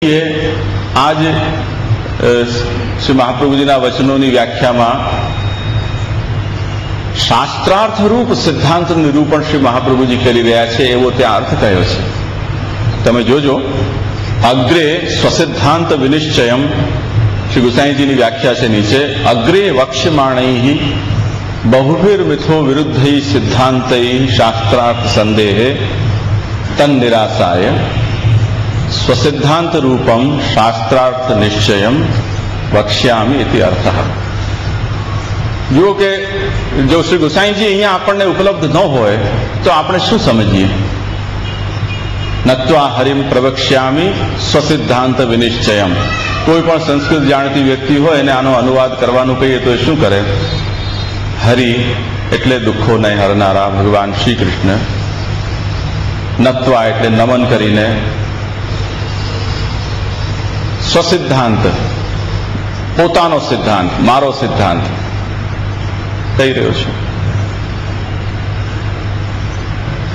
आज श्री महाप्रभुजीना वचनों व्याख्या में शास्त्रार्थ रूप सिद्धांत निरूपण श्री महाप्रभुजी करी रह्या छे एवो त्या अर्थ कह्यो छे। तमे जोजो अग्रे स्वसिद्धांत विनिश्चयम श्री गुसाईजी की व्याख्या से नीचे अग्रे वक्ष्यमाणैः बहुभिर्मिथो विरुद्धैः सिद्धान्तैः शास्त्रार्थ संदेहे तन्निरासाय स्वसिद्धांत रूपम शास्त्रार्थ निश्चयम वक्ष्यामि इति अर्थः। जो के जो श्री गोसाई जी अहींया आपने उपलब्ध न होय तो आपने शू समझिए। नत्वा हरिम प्रवक्ष्यामि स्वसिद्धांत विनिश्चयम। कोई पण संस्कृत जानती व्यक्ति हो एने आनो अनुवाद करवानुं कहीए तो शू करे? हरि एटले दुखो ने हरनारा भगवान श्री कृष्ण, नत्वा एटले नमन करीने, स्वसिद्धांत पोतानो सिद्धांत मारो सिद्धांत कही रह्यो छे।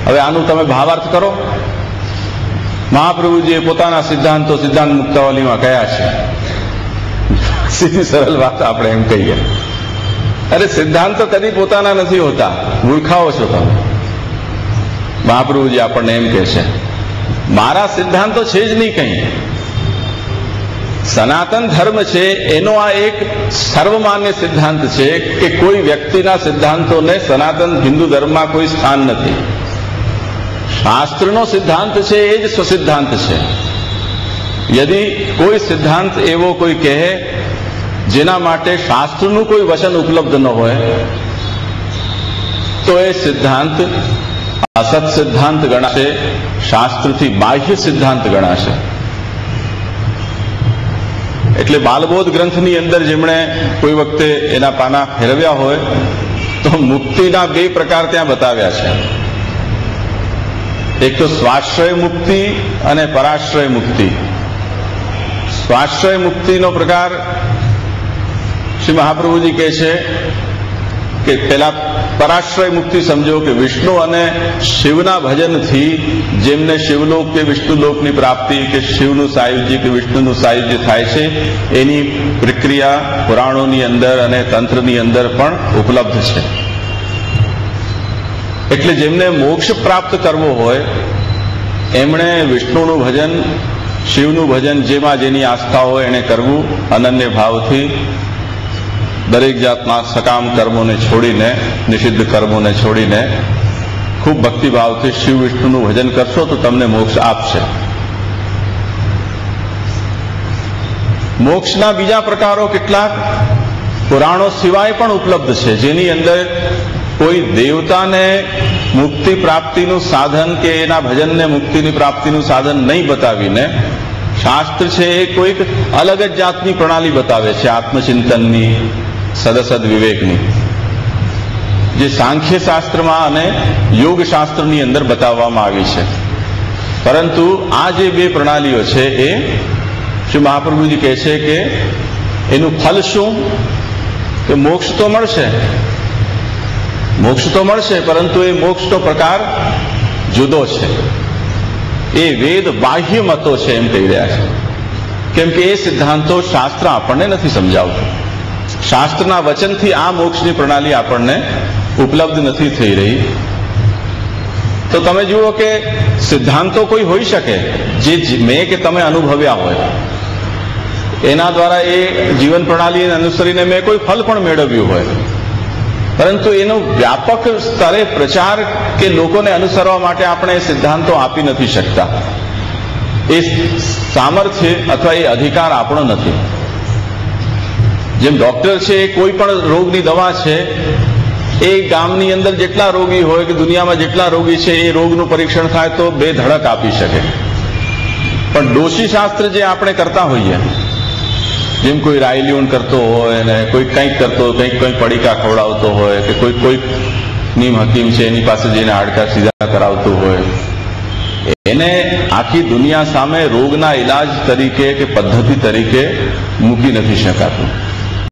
हवे आनु तमे भावार्थ करो। महाप्रभुजीए पोताना सिद्धांतो सिद्धांत मुक्तावलीमां कह्या छे। सीधी सरल बात आपणे एम कहीए। अरे सिद्धांत तो कदी पोताना नथी होता, मूर्खाओ छो तमे। महाप्रभुजी आपणे एम कहे छे मारा सिद्धांत तो छे ज नहीं कहीं। सनातन धर्म छे एनो आ एक सर्वमान्य सिद्धांत छे कि कोई व्यक्तिना सिद्धांतों ने सनातन हिंदू धर्म में कोई स्थान नहीं। शास्त्रनो सिद्धांत छे ए ज स्वसिद्धांत छे। यदि कोई सिद्धांत एवो कोई कहे जेना माटे शास्त्रनु कोई वचन उपलब्ध न होय तो ए सिद्धांत असत सिद्धांत गणाशे, शास्त्रथी बाह्य सिद्धांत गणाशे। એટલે બાલબોધ ગ્રંથની અંદર જેમણે કોઈ વખતે એના પાના ફેરવ્યા હોય તો મુક્તિના બે પ્રકાર ત્યાં બતાવ્યા છે। એક તો સ્વાશ્રય મુક્તિ અને પરાશ્રય મુક્તિ। સ્વાશ્રય મુક્તિનો પ્રકાર શ્રી મહાપ્રભુજી કહે છે કે પેલા પરાશ્રય મુક્તિ સમજો કે વિષ્ણુ અને શિવના ભજનથી જેમને શિવલોક કે વિષ્ણુલોકની પ્રાપ્તિ કે શિવનું સાયુજ્ય કે વિષ્ણુનું સાયુજ્ય થાય છે એની પ્રક્રિયા પુરાણોની અંદર અને તંત્રની અંદર પણ ઉપલબ્ધ છે। એટલે જેમને મોક્ષ પ્રાપ્ત કરવો હોય એમણે વિષ્ણુનું ભજન, શિવનું ભજન જેમાં જેની આસ્થા હોય એણે કરવું અનન્ય ભાવથી। दरेक जातना सकाम कर्मों ने छोड़ीने, निषिद्ध कर्मों ने छोड़ीने खूब भक्तिभाव थी शिव विष्णुનું भजन करशो तो तमने मोक्ष आपशे। मोक्षना बीजा प्रकारो કેટલાક पुराणों सिवाय पण उपलब्ध है जेनी अंदर कोई देवताने मुक्ति प्राप्तिનું साधन के एना भजनने मुक्तिनी प्राप्तिનું साधन नहीं बतावीने शास्त्र छे कोईक अलग ज जातनी प्रणाली बतावे छे आत्मचिंतननी, सदसद विवेकनी, जे सांख्य शास्त्र में अने योग शास्त्र नी अंदर बताववामां आवी छे। परंतु आ जे बे प्रणालीओ छे ए श्री महाप्रभुजी कहे छे के एनुं फल शुं के मोक्ष तो मळशे, मोक्ष तो मळशे परंतु ए मोक्षनो प्रकार जुदो छे। ए वेद बाह्य मतो छे एम कही रह्या छे। केम के ए सिद्धांतो शास्त्र आपणे नथी समजावतुं। शास्त्रना वचनथी आ मोक्षनी प्रणाली आपणे उपलब्ध नहीं थई रही। तो तमे जुओ के सिद्धांतो कोई होई शके जे मैं के तमे अनुभव्या होय एना द्वारा ए जीवन प्रणाली अनुसरीने मैं कोई फल पण मेळव्युं होय परंतु एनो व्यापक स्तरे प्रचार के लोकोने अनुसरवा माटे आपणे सिद्धांतो आपी नथी शकता। ए सामर्थ्य अथवा ए अधिकार आपणो नथी। जेम डॉक्टर छे कोई पण रोगनी दवा छे ए गामनी अंदर जेटला रोगी होय कि दुनिया में जेटला रोगी छे ए रोगनुं परीक्षण थाय तो बे धड़क आपी शके। पण डोशी शास्त्र जे आपणे करता होईए जेम कोई रायल्यून करतो होय ने कोई कंईक करतो कंईक कोई पड़ीका खवडावतो होय कि कोई कोई नीम हकीम छे एनी पासे जईने हाडका सीधा करावतो होय एने आखी दुनिया सामे रोगना इलाज तरीके के पद्धति तरीके मूकी नथी शकातुं।